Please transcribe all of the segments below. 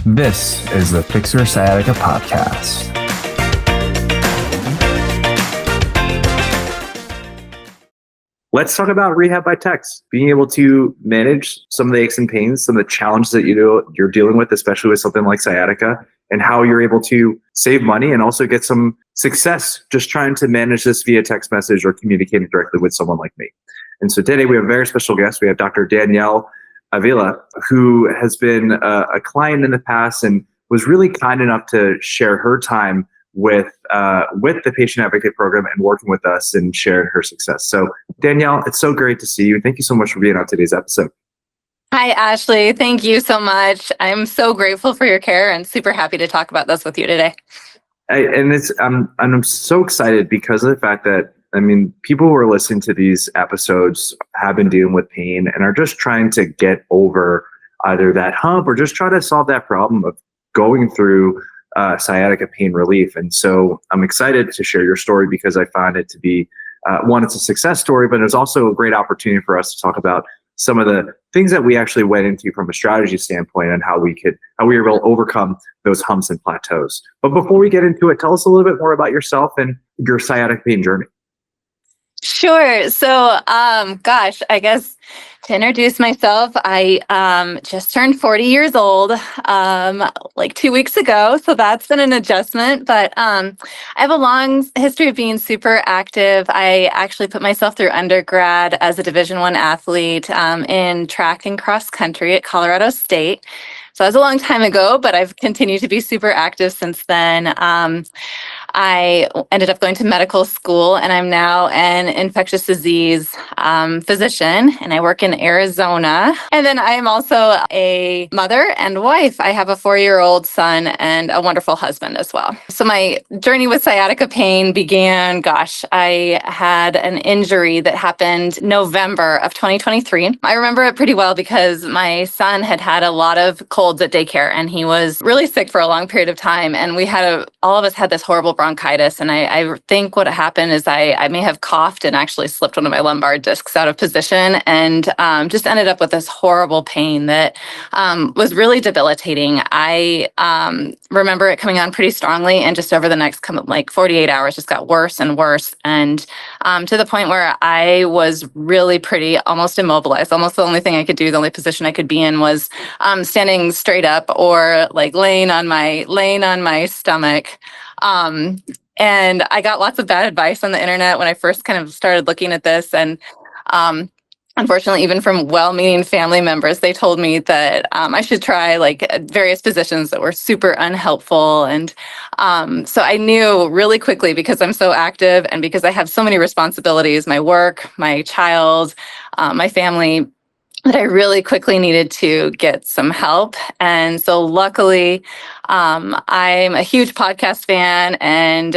This is the Fix Your Sciatica podcast. Let's talk about rehab by text. Being able to manage some of the aches and pains, some of the challenges that you're dealing with, especially with something like sciatica, and how you're able to save money and also get some success just trying to manage this via text message or communicating directly with someone like me. And so today we have a very special guest. We have Dr. Danielle Avila, who has been a client in the past and was really kind enough to share her time with the Patient Advocate Program and working with us and shared her success. So Danielle, it's so great to see you. Thank you so much for being on today's episode. Hi, Ashley. Thank you so much. I'm so grateful for your care and super happy to talk about this with you today. I'm so excited because of the fact that, people who are listening to these episodes have been dealing with pain and are just trying to get over either that hump or just try to solve that problem of going through sciatica pain relief. And so I'm excited to share your story because I find it to be, one, it's a success story, but it's also a great opportunity for us to talk about some of the things that we actually went into from a strategy standpoint and how we were able to overcome those humps and plateaus. But before we get into it, tell us a little bit more about yourself and your sciatic pain journey. Sure. So, I guess to introduce myself, I just turned 40 years old like 2 weeks ago. So that's been an adjustment. But I have a long history of being super active. I actually put myself through undergrad as a Division I athlete in track and cross country at Colorado State. So that was a long time ago, but I've continued to be super active since then. I ended up going to medical school, and I'm now an infectious disease physician, and I work in Arizona. And then I am also a mother and wife. I have a 4-year-old son and a wonderful husband as well. So my journey with sciatica pain began, I had an injury that happened November of 2023. I remember it pretty well because my son had a lot of colds at daycare, and he was really sick for a long period of time. And all of us had this horrible bronchitis. And I think what happened is I may have coughed and actually slipped one of my lumbar discs out of position and just ended up with this horrible pain that was really debilitating. I remember it coming on pretty strongly, and just over the next 48 hours just got worse and worse. And to the point where I was really pretty almost immobilized. Almost the only thing I could do, the only position I could be in was standing straight up or laying on my stomach. And I got lots of bad advice on the internet when I first kind of started looking at this. And unfortunately, even from well-meaning family members, they told me that I should try various positions that were super unhelpful. And so I knew really quickly, because I'm so active and because I have so many responsibilities, my work, my child, my family, that I really quickly needed to get some help. And so luckily, I'm a huge podcast fan and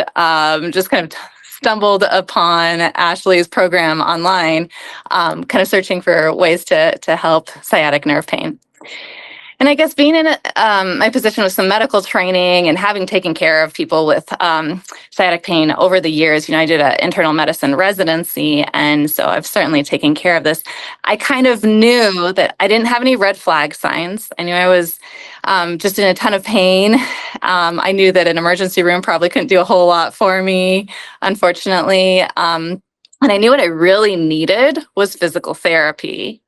just kind of stumbled upon Ashley's program online, kind of searching for ways to help sciatic nerve pain. And I guess being in my position with some medical training and having taken care of people with sciatic pain over the years, I did an internal medicine residency, and so I've certainly taken care of this. I kind of knew that I didn't have any red flag signs. I knew I was just in a ton of pain. I knew that an emergency room probably couldn't do a whole lot for me, unfortunately. And I knew what I really needed was physical therapy.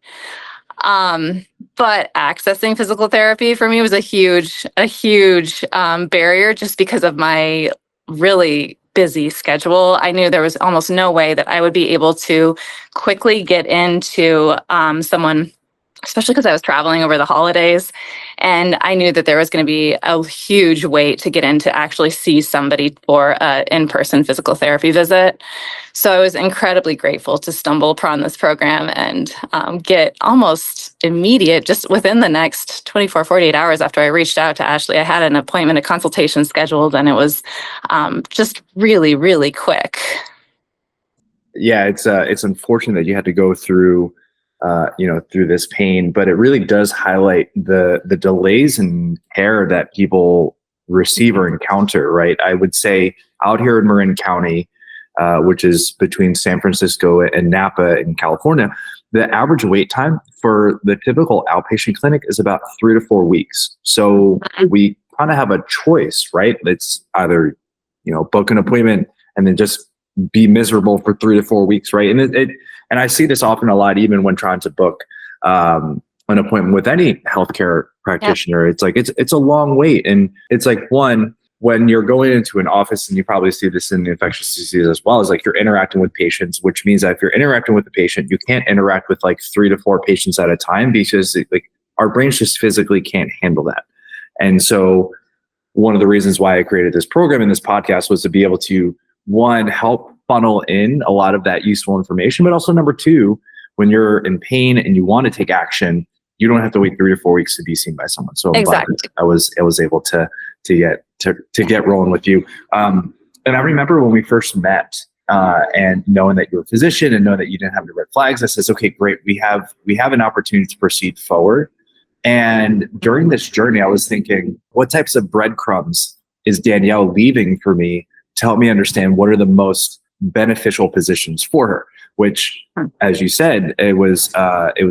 But accessing physical therapy for me was a huge barrier just because of my really busy schedule. I knew there was almost no way that I would be able to quickly get into someone, especially because I was traveling over the holidays. And I knew that there was going to be a huge wait to get in to actually see somebody for an in-person physical therapy visit. So I was incredibly grateful to stumble upon this program and get almost immediate, just within the next 48 hours after I reached out to Ashley, I had an appointment, a consultation scheduled, and it was just really, really quick. Yeah, it's unfortunate that you had to go through through this pain, but it really does highlight the delays in care that people receive or encounter, right? I would say out here in Marin County, which is between San Francisco and Napa in California, the average wait time for the typical outpatient clinic is about 3 to 4 weeks. So we kind of have a choice, right? It's either, book an appointment and then just be miserable for 3 to 4 weeks, right? And I see this often a lot, even when trying to book an appointment with any healthcare practitioner. It's like it's a long wait, and it's like, one, when you're going into an office, and you probably see this in the infectious disease as well, is like you're interacting with patients, which means that if you're interacting with the patient, you can't interact with like 3 to 4 patients at a time, because like our brains just physically can't handle that. And so one of the reasons why I created this program and this podcast was to be able to, one, help funnel in a lot of that useful information, but also, number two, when you're in pain and you want to take action, you don't have to wait 3 to 4 weeks to be seen by someone. So exactly. I was able to get rolling with you. And I remember when we first met, and knowing that you're a physician and knowing that you didn't have any red flags, I says, okay, great. We have an opportunity to proceed forward. And during this journey, I was thinking, what types of breadcrumbs is Danielle leaving for me to help me understand what are the most beneficial positions for her? Which, as you said, it was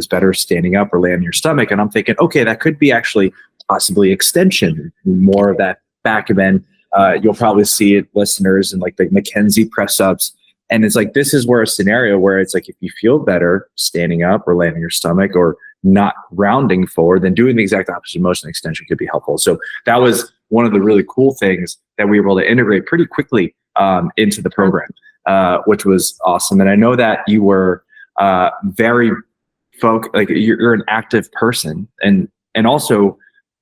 better standing up or laying on your stomach. And I'm thinking, okay, that could be actually possibly extension, more of that back bend. You'll probably see it, listeners, in like the McKenzie press ups. And it's like, this is where a scenario where it's like, if you feel better standing up or laying on your stomach or not rounding forward, then doing the exact opposite motion extension could be helpful. So that was one of the really cool things that we were able to integrate pretty quickly into the program, which was awesome. And I know that you were very like you're an active person, and also,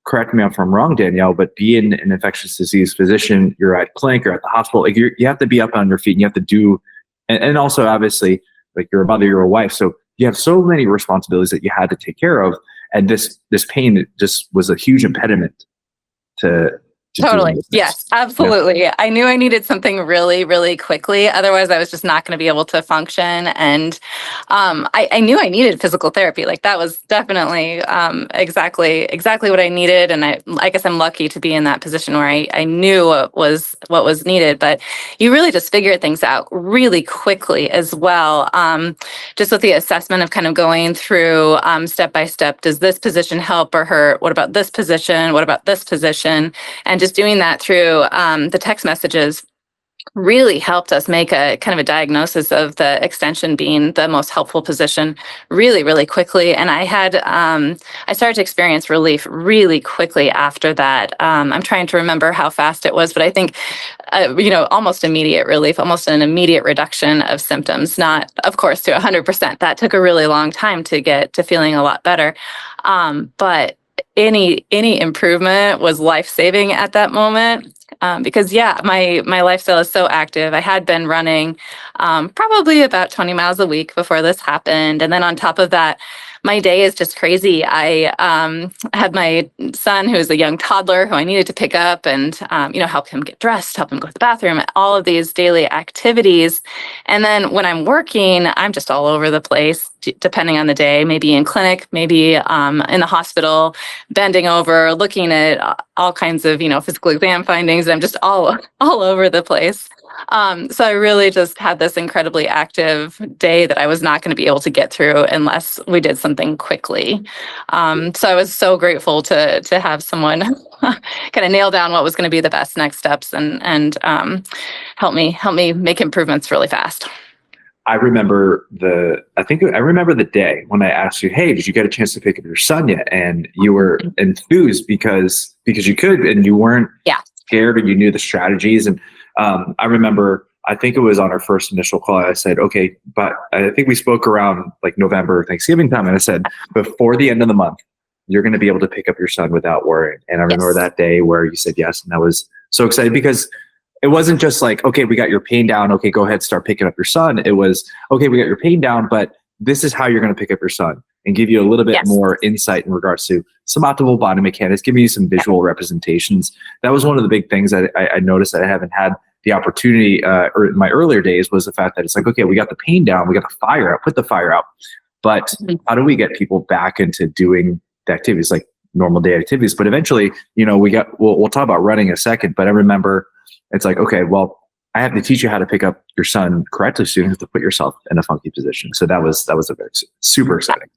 correct me if I'm wrong, Danielle, but being an infectious disease physician, you're at clinic, you're at the hospital, like you have to be up on your feet, and you have to do, and also obviously, like you're a mother, you're a wife, so you have so many responsibilities that you had to take care of, and this pain just was a huge impediment to Totally. Yes, absolutely. Yeah. I knew I needed something really, really quickly. Otherwise, I was just not going to be able to function. And I knew I needed physical therapy. Like that was definitely exactly what I needed. And I guess I'm lucky to be in that position where I knew what was needed. But you really just figure things out really quickly as well. Just with the assessment of kind of going through step by step. Does this position help or hurt? What about this position? What about this position? And just doing that through the text messages really helped us make a kind of a diagnosis of the extension being the most helpful position really, really quickly. And I started to experience relief really quickly after that. I'm trying to remember how fast it was, but I think, almost immediate relief, almost an immediate reduction of symptoms, not, of course, to 100%. That took a really long time to get to feeling a lot better. But any improvement was life-saving at that moment. Because my lifestyle is so active. I had been running probably about 20 miles a week before this happened. And then on top of that, my day is just crazy. I had my son, who's a young toddler, who I needed to pick up and, help him get dressed, help him go to the bathroom, all of these daily activities. And then when I'm working, I'm just all over the place, depending on the day, maybe in clinic, maybe in the hospital, bending over, looking at all kinds of, physical exam findings. I'm just all over the place. So I really just had this incredibly active day that I was not going to be able to get through unless we did something quickly. So I was so grateful to have someone kind of nail down what was going to be the best next steps and help me make improvements really fast. I remember the day when I asked you, hey, did you get a chance to pick up your son yet? And you were enthused because you could, and you weren't scared, and you knew the strategies. And I remember, I think it was on our first initial call, I said, okay, but I think we spoke around like November, Thanksgiving time. And I said, before the end of the month, you're going to be able to pick up your son without worrying. And I remember that day where you said yes. And I was so excited because it wasn't just like, okay, we got your pain down. Okay, go ahead, start picking up your son. It was, okay, we got your pain down, but this is how you're going to pick up your son, and give you a little bit more insight in regards to some optimal body mechanics, giving you some visual representations. That was one of the big things that I noticed that I haven't had the opportunity or in my earlier days, was the fact that it's like, okay, we got the pain down, we got the fire out, put the fire out. But how do we get people back into doing the activities, like normal day activities? But eventually, we'll talk about running in a second, but I remember it's like, okay, well, I have to teach you how to pick up your son correctly, so you don't have to put yourself in a funky position. So that was a very super exciting.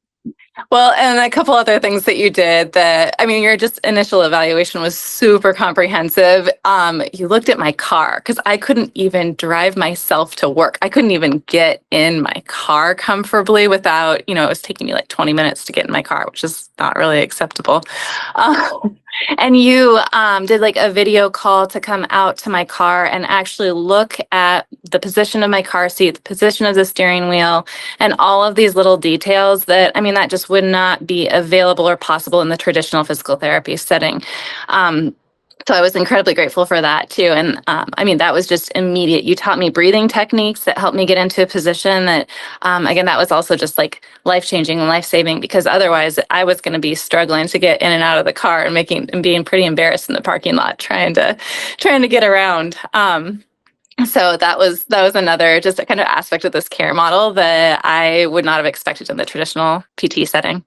Well, and a couple other things that you did that, I mean, your just initial evaluation was super comprehensive. You looked at my car because I couldn't even drive myself to work. I couldn't even get in my car comfortably without, it was taking me like 20 minutes to get in my car, which is not really acceptable. And you did like a video call to come out to my car and actually look at the position of my car seat, the position of the steering wheel, and all of these little details that, I mean, that just would not be available or possible in the traditional physical therapy setting. So I was incredibly grateful for that too. And I mean, that was just immediate. You taught me breathing techniques that helped me get into a position that, again, that was also just like life-changing and life-saving, because otherwise I was going to be struggling to get in and out of the car and being pretty embarrassed in the parking lot trying to get around. So that was another just a kind of aspect of this care model that I would not have expected in the traditional PT setting.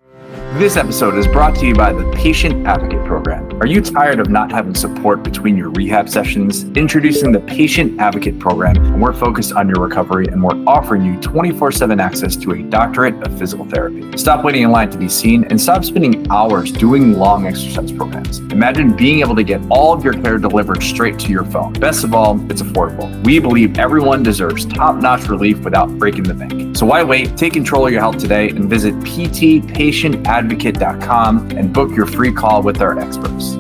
This episode is brought to you by the Patient Advocate Program. Are you tired of not having support between your rehab sessions? Introducing the Patient Advocate Program, and we're focused on your recovery, and we're offering you 24/7 access to a doctorate of physical therapy. Stop waiting in line to be seen and stop spending hours doing long exercise programs. Imagine being able to get all of your care delivered straight to your phone. Best of all, it's affordable. We believe everyone deserves top-notch relief without breaking the bank. So why wait? Take control of your health today and visit ptpatientadvocate.com and book your free call with our experts.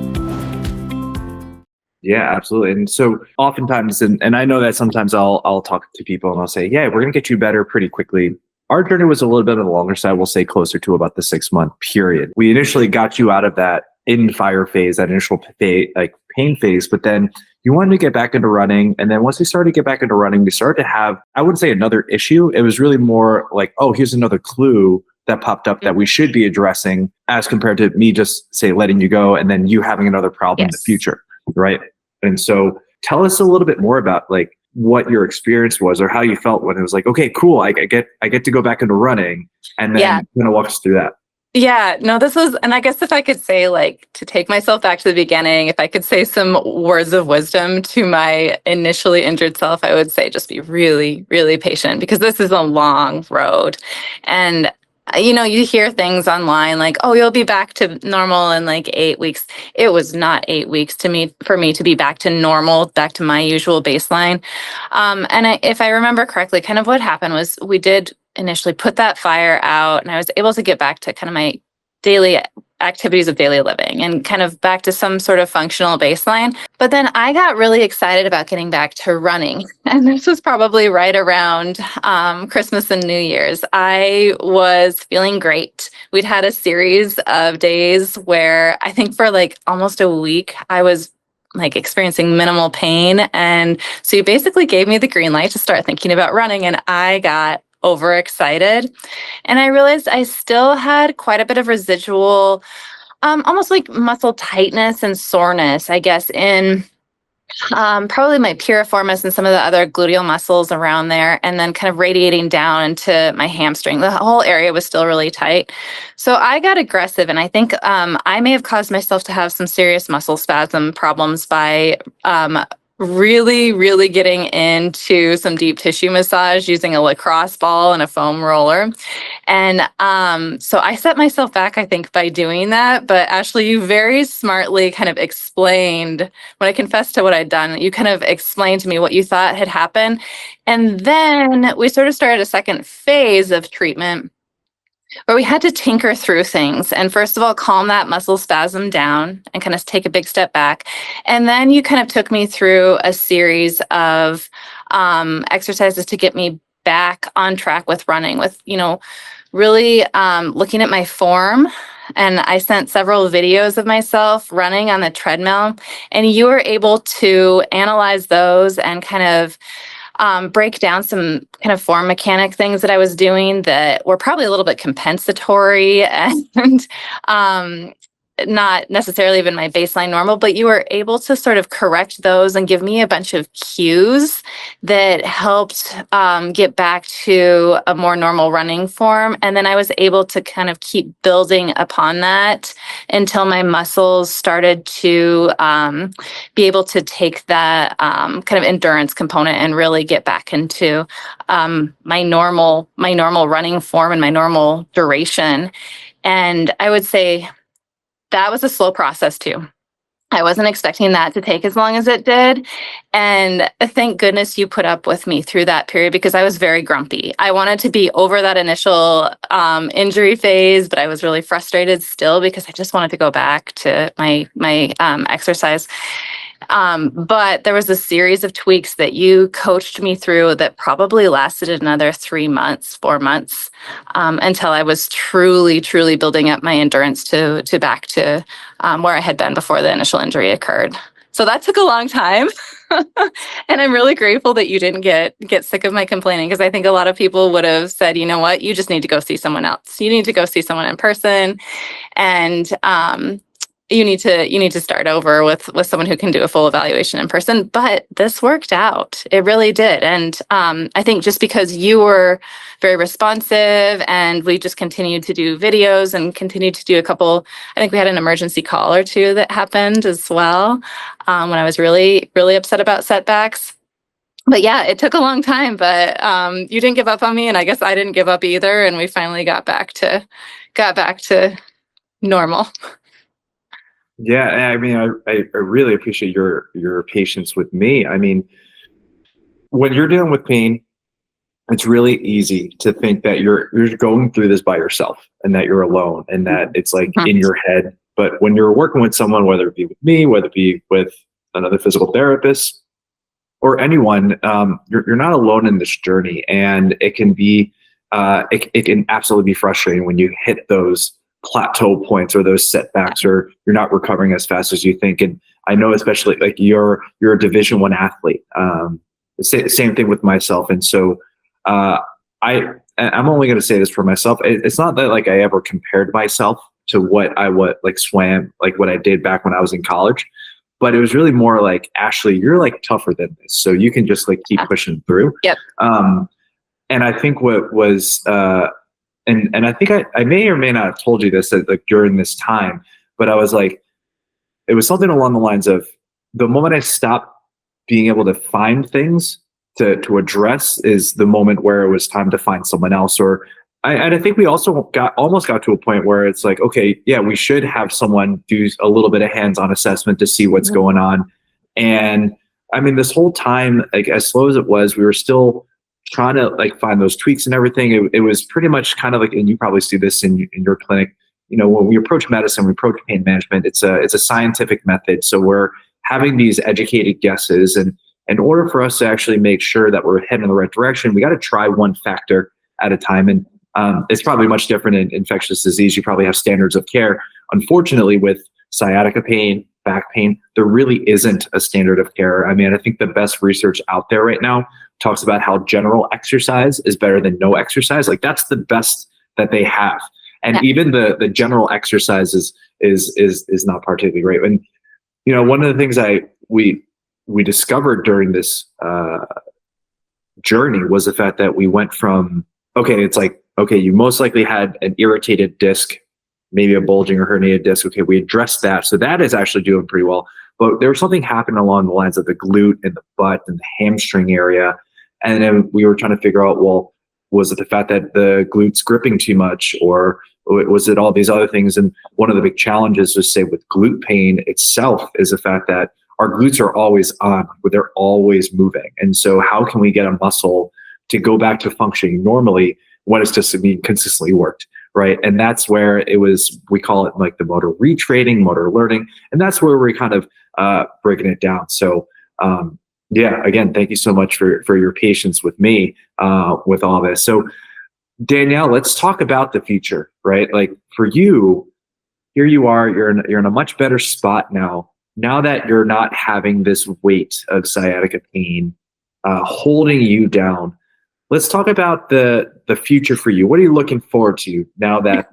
Yeah, absolutely. And so oftentimes, and I know that sometimes I'll talk to people and I'll say, yeah, we're going to get you better pretty quickly. Our journey was a little bit on the longer side. We'll say closer to about the 6-month period. We initially got you out of that in fire phase, that initial pain phase, but then you wanted to get back into running. And then once we started to get back into running, we started to have, I wouldn't say another issue. It was really more like, oh, here's another clue that popped up that we should be addressing, as compared to me just say letting you go and then you having another problem in the future, right? And so tell us a little bit more about like what your experience was or how you felt when it was like, okay, cool, I get to go back into running, and then walk us through that. Yeah, no, this was, and I guess if I could say, like, to take myself back to the beginning, if I could say some words of wisdom to my initially injured self, I would say just be really, really patient, because this is a long road. And you hear things online like, oh, you'll be back to normal in like 8 weeks. It was not 8 weeks for me to be back to normal, back to my usual baseline. If I remember correctly, kind of what happened was we did initially put that fire out, and I was able to get back to kind of my daily activities of daily living and kind of back to some sort of functional baseline. But then I got really excited about getting back to running. And this was probably right around Christmas and New Year's. I was feeling great. We'd had a series of days where I think for like almost a week, I was like experiencing minimal pain. And so you basically gave me the green light to start thinking about running, and I got overexcited. And I realized I still had quite a bit of residual, almost like muscle tightness and soreness, I guess, in probably my piriformis and some of the other gluteal muscles around there, and then kind of radiating down into my hamstring. The whole area was still really tight. So I got aggressive, and I think I may have caused myself to have some serious muscle spasm problems by really, really getting into some deep tissue massage using a lacrosse ball and a foam roller. And so I set myself back, I think, by doing that. But Ashley, you very smartly kind of explained, when I confessed to what I'd done, you kind of explained to me what you thought had happened. And then we sort of started a second phase of treatment where we had to tinker through things. And first of all, calm that muscle spasm down and kind of take a big step back. And then you kind of took me through a series of exercises to get me back on track with running, with, really looking at my form. And I sent several videos of myself running on the treadmill, and you were able to analyze those and kind of break down some kind of form mechanic things that I was doing that were probably a little bit compensatory, and not necessarily even my baseline normal, but you were able to sort of correct those and give me a bunch of cues that helped get back to a more normal running form. And then I was able to kind of keep building upon that until my muscles started to be able to take that kind of endurance component and really get back into my normal running form and my normal duration. And I would say that was a slow process too. I wasn't expecting that to take as long as it did. And thank goodness you put up with me through that period, because I was very grumpy. I wanted to be over that initial injury phase, but I was really frustrated still because I just wanted to go back to my exercise. But there was a series of tweaks that you coached me through that probably lasted another 3 months, 4 months, until I was truly, truly building up my endurance to back to where I had been before the initial injury occurred. So that took a long time. And I'm really grateful that you didn't get sick of my complaining, because I think a lot of people would have said, you know what, you just need to go see someone else. You need to go see someone in person. And you need to start over with someone who can do a full evaluation in person. But this worked out. It really did. And I think just because you were very responsive and we just continued to do videos and continued to do a couple, I think we had an emergency call or two that happened as well when I was really, really upset about setbacks. But yeah, it took a long time, but you didn't give up on me, and I guess I didn't give up either. And we finally got back to normal. Yeah, I mean, I really appreciate your patience with me. I mean, when you're dealing with pain, it's really easy to think that you're going through this by yourself and that you're alone and that it's like in your head. But when you're working with someone, whether it be with me, whether it be with another physical therapist or anyone, you're not alone in this journey. And it can be it can absolutely be frustrating when you hit those plateau points or those setbacks, or you're not recovering as fast as you think. And I know, especially like you're a Division I athlete. Same thing with myself. And so I'm only going to say this for myself. It's not that like I ever compared myself to what swam, like what I did back when I was in college, but it was really more like, Ashley, you're like tougher than this. So you can just like keep pushing through. Yep. And I think what was, and I think I may or may not have told you this like during this time, but I was like, it was something along the lines of the moment I stopped being able to find things to address is the moment where it was time to find someone else. Or I think we also almost got to a point where it's like, okay, yeah, we should have someone do a little bit of hands-on assessment to see what's going on. And I mean, this whole time, like as slow as it was, we were still trying to like find those tweaks and everything. It was pretty much kind of like, and you probably see this in your clinic, you know, when we approach medicine, we approach pain management, it's a scientific method. So we're having these educated guesses, and in order for us to actually make sure that we're heading in the right direction, we got to try one factor at a time. And it's probably much different in infectious disease. You probably have standards of care. Unfortunately, with sciatica pain, back pain, there really isn't a standard of care. I mean, I think the best research out there right now talks about how general exercise is better than no exercise. Like that's the best that they have. And even the general exercise is not particularly great. And, you know, one of the things we discovered during this journey was the fact that we went from, okay, it's like, okay, you most likely had an irritated disc, maybe a bulging or herniated disc. Okay, we addressed that. So that is actually doing pretty well. But there was something happening along the lines of the glute and the butt and the hamstring area. And then we were trying to figure out, well, was it the fact that the glute's gripping too much, or was it all these other things? And one of the big challenges, just say with glute pain itself, is the fact that our glutes are always on, but they're always moving. And so how can we get a muscle to go back to functioning normally when it's just being consistently worked, right? And that's where it was, we call it like the motor retraining, motor learning. And that's where we're kind of breaking it down. So yeah, again, thank you so much for your patience with me with all this. So Danielle, let's talk about the future, right? Like for you, here you are, you're in a much better spot now that you're not having this weight of sciatica pain holding you down. Let's talk about the future for you. What are you looking forward to now that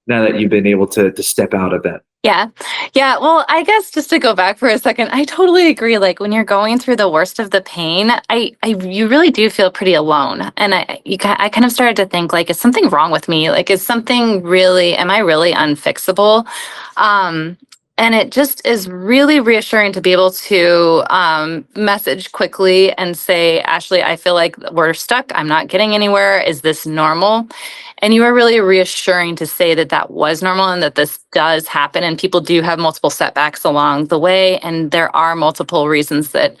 now that you've been able to step out of that? Yeah. Yeah. Well, I guess just to go back for a second, I totally agree. Like when you're going through the worst of the pain, you really do feel pretty alone. And I kind of started to think like, is something wrong with me? Like, am I really unfixable? Um, and it just is really reassuring to be able to message quickly and say, Ashley, I feel like we're stuck. I'm not getting anywhere. Is this normal? And you were really reassuring to say that that was normal and that this does happen. And people do have multiple setbacks along the way. And there are multiple reasons that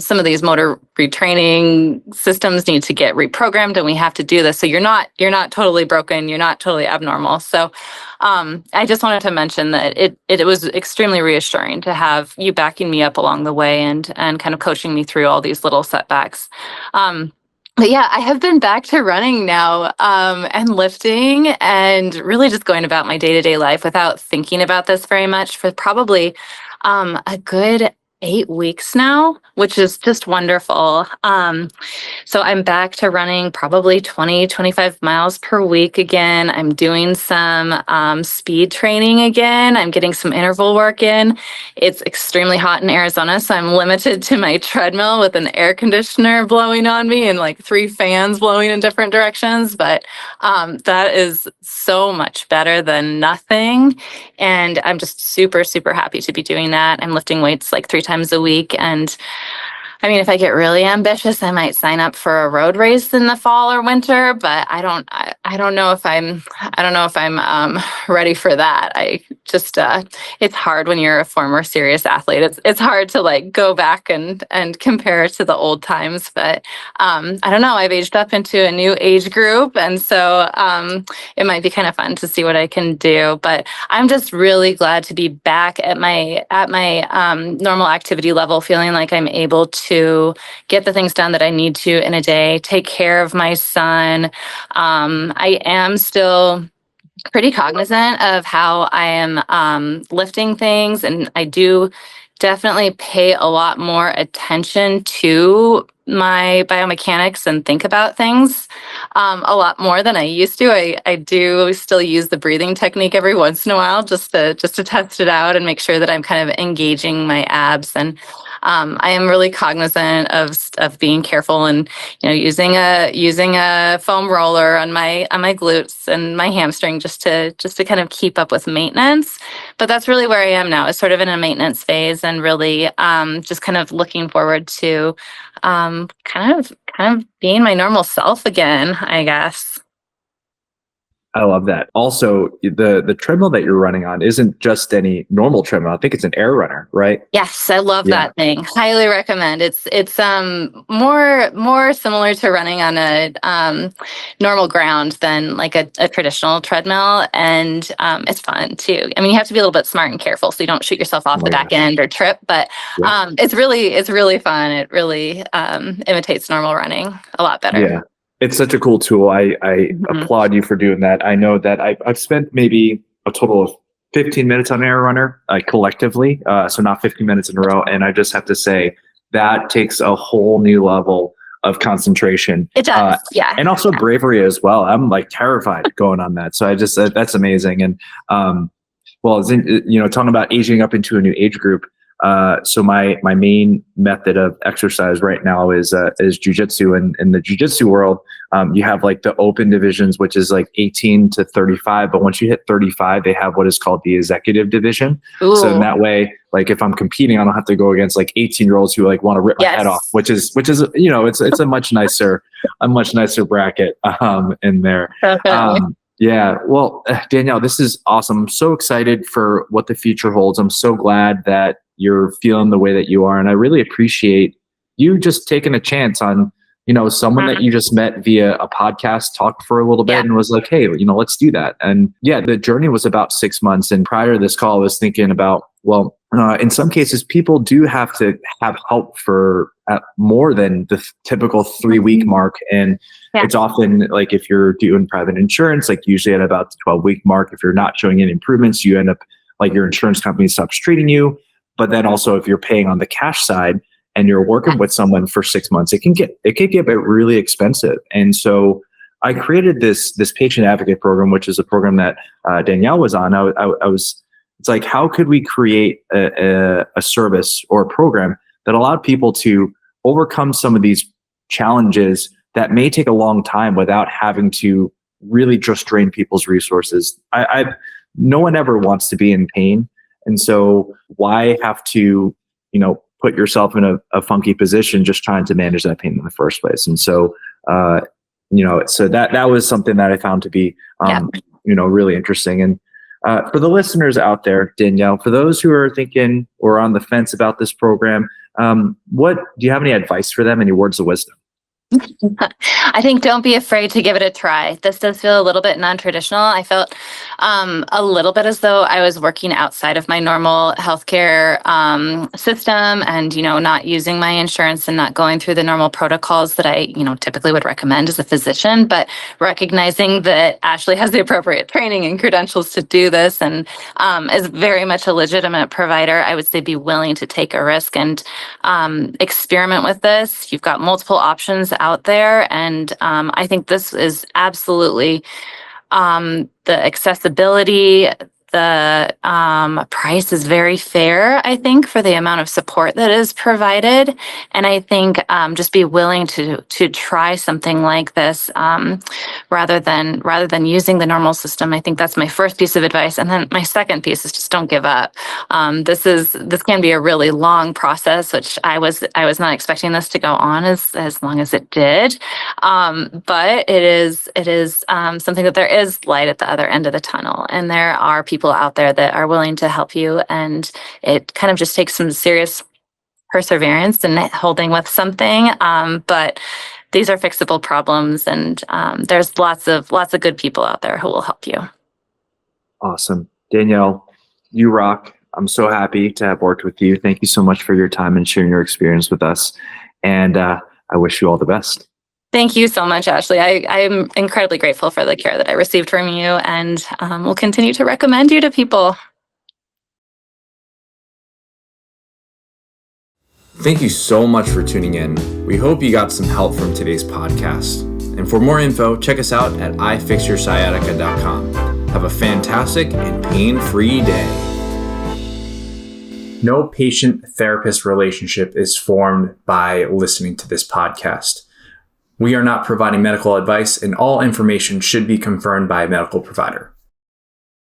some of these motor retraining systems need to get reprogrammed, and we have to do this. So you're not totally broken. You're not totally abnormal. So I just wanted to mention that it was extremely reassuring to have you backing me up along the way and kind of coaching me through all these little setbacks. But yeah, I have been back to running now and lifting and really just going about my day-to-day life without thinking about this very much for probably a good 8 weeks now, which is just wonderful. So I'm back to running probably 20, 25 miles per week again. I'm doing some speed training again. I'm getting some interval work in. It's extremely hot in Arizona, so I'm limited to my treadmill with an air conditioner blowing on me and like 3 fans blowing in different directions. But that is so much better than nothing. And I'm just super, super happy to be doing that. I'm lifting weights like 3 times a week. And I mean, if I get really ambitious, I might sign up for a road race in the fall or winter, but I don't know if I'm ready for that. I just, it's hard when you're a former serious athlete. It's hard to like go back and compare to the old times, but I don't know. I've aged up into a new age group. And so it might be kind of fun to see what I can do, but I'm just really glad to be back at my normal activity level, feeling like I'm able to get the things done that I need to in a day, take care of my son. I am still pretty cognizant of how I am lifting things, and I do definitely pay a lot more attention to my biomechanics and think about things a lot more than I used to. I do still use the breathing technique every once in a while just to test it out and make sure that I'm kind of engaging my abs. And I am really cognizant of being careful and using a foam roller on my glutes and my hamstring just to kind of keep up with maintenance. But that's really where I am now, is sort of in a maintenance phase and really just kind of looking forward to kind of being my normal self again, I guess. I love that. Also, the treadmill that you're running on isn't just any normal treadmill. I think it's an air runner, right? Yes, I love that thing. Highly recommend. It's more similar to running on a normal ground than like a traditional treadmill, and it's fun too. I mean, you have to be a little bit smart and careful so you don't shoot yourself off the back end or trip. But it's really fun. It really imitates normal running a lot better. Yeah. It's such a cool tool. I applaud you for doing that. I know that I've spent maybe a total of 15 minutes on Air Runner collectively, so not 15 minutes in a row. And I just have to say that takes a whole new level of concentration. It does, yeah. And also bravery as well. I'm like terrified going on that. So I just, that's amazing. And talking about aging up into a new age group. So my main method of exercise right now is jujitsu, and in the jujitsu world, you have like the open divisions, which is like 18 to 35. But once you hit 35, they have what is called the executive division. Ooh. So in that way, like if I'm competing, I don't have to go against like 18-year-olds who like want to rip my head off, which is, it's a much nicer bracket, in there. Yeah. Well, Danielle, this is awesome. I'm so excited for what the future holds. I'm so glad that you're feeling the way that you are. And I really appreciate you just taking a chance on, someone that you just met via a podcast, talked for a little bit and was like, hey, let's do that. And the journey was about 6 months. And prior to this call, I was thinking about, in some cases, people do have to have help for more than the typical 3-week mark. And it's often like if you're doing private insurance, like usually at about the 12-week mark, if you're not showing any improvements, you end up like your insurance company stops treating you. But then also if you're paying on the cash side and you're working with someone for 6 months, it can get really expensive. And so I created this patient advocate program, which is a program that Danielle was on. It's like, how could we create a service or a program that allowed people to overcome some of these challenges that may take a long time without having to really just drain people's resources. No one ever wants to be in pain. And so why have to, put yourself in a funky position just trying to manage that pain in the first place? And so, so that was something that I found to be, really interesting. And for the listeners out there, Danielle, for those who are thinking or on the fence about this program, do you have any advice for them? Any words of wisdom? I think don't be afraid to give it a try. This does feel a little bit non-traditional. I felt a little bit as though I was working outside of my normal healthcare system and, not using my insurance and not going through the normal protocols that I, typically would recommend as a physician, but recognizing that Ashley has the appropriate training and credentials to do this and is very much a legitimate provider, I would say be willing to take a risk and experiment with this. You've got multiple options out there. And I think this is absolutely the accessibility, the price is very fair, I think, for the amount of support that is provided. And I think just be willing to try something like this rather than using the normal system. I think that's my first piece of advice. And then my second piece is just don't give up. This can be a really long process, which I was not expecting this to go on as long as it did. But it is something that there is light at the other end of the tunnel, and there are people out there that are willing to help you. And it kind of just takes some serious perseverance and holding with something. But these are fixable problems, and there's lots of good people out there who will help you. Awesome. Danielle, you rock. I'm so happy to have worked with you. Thank you so much for your time and sharing your experience with us. And I wish you all the best. Thank you so much, Ashley. I'm incredibly grateful for the care that I received from you, and will continue to recommend you to people. Thank you so much for tuning in. We hope you got some help from today's podcast. And for more info, check us out at ifixyoursciatica.com. Have a fantastic and pain-free day. No patient-therapist relationship is formed by listening to this podcast. We are not providing medical advice, and all information should be confirmed by a medical provider.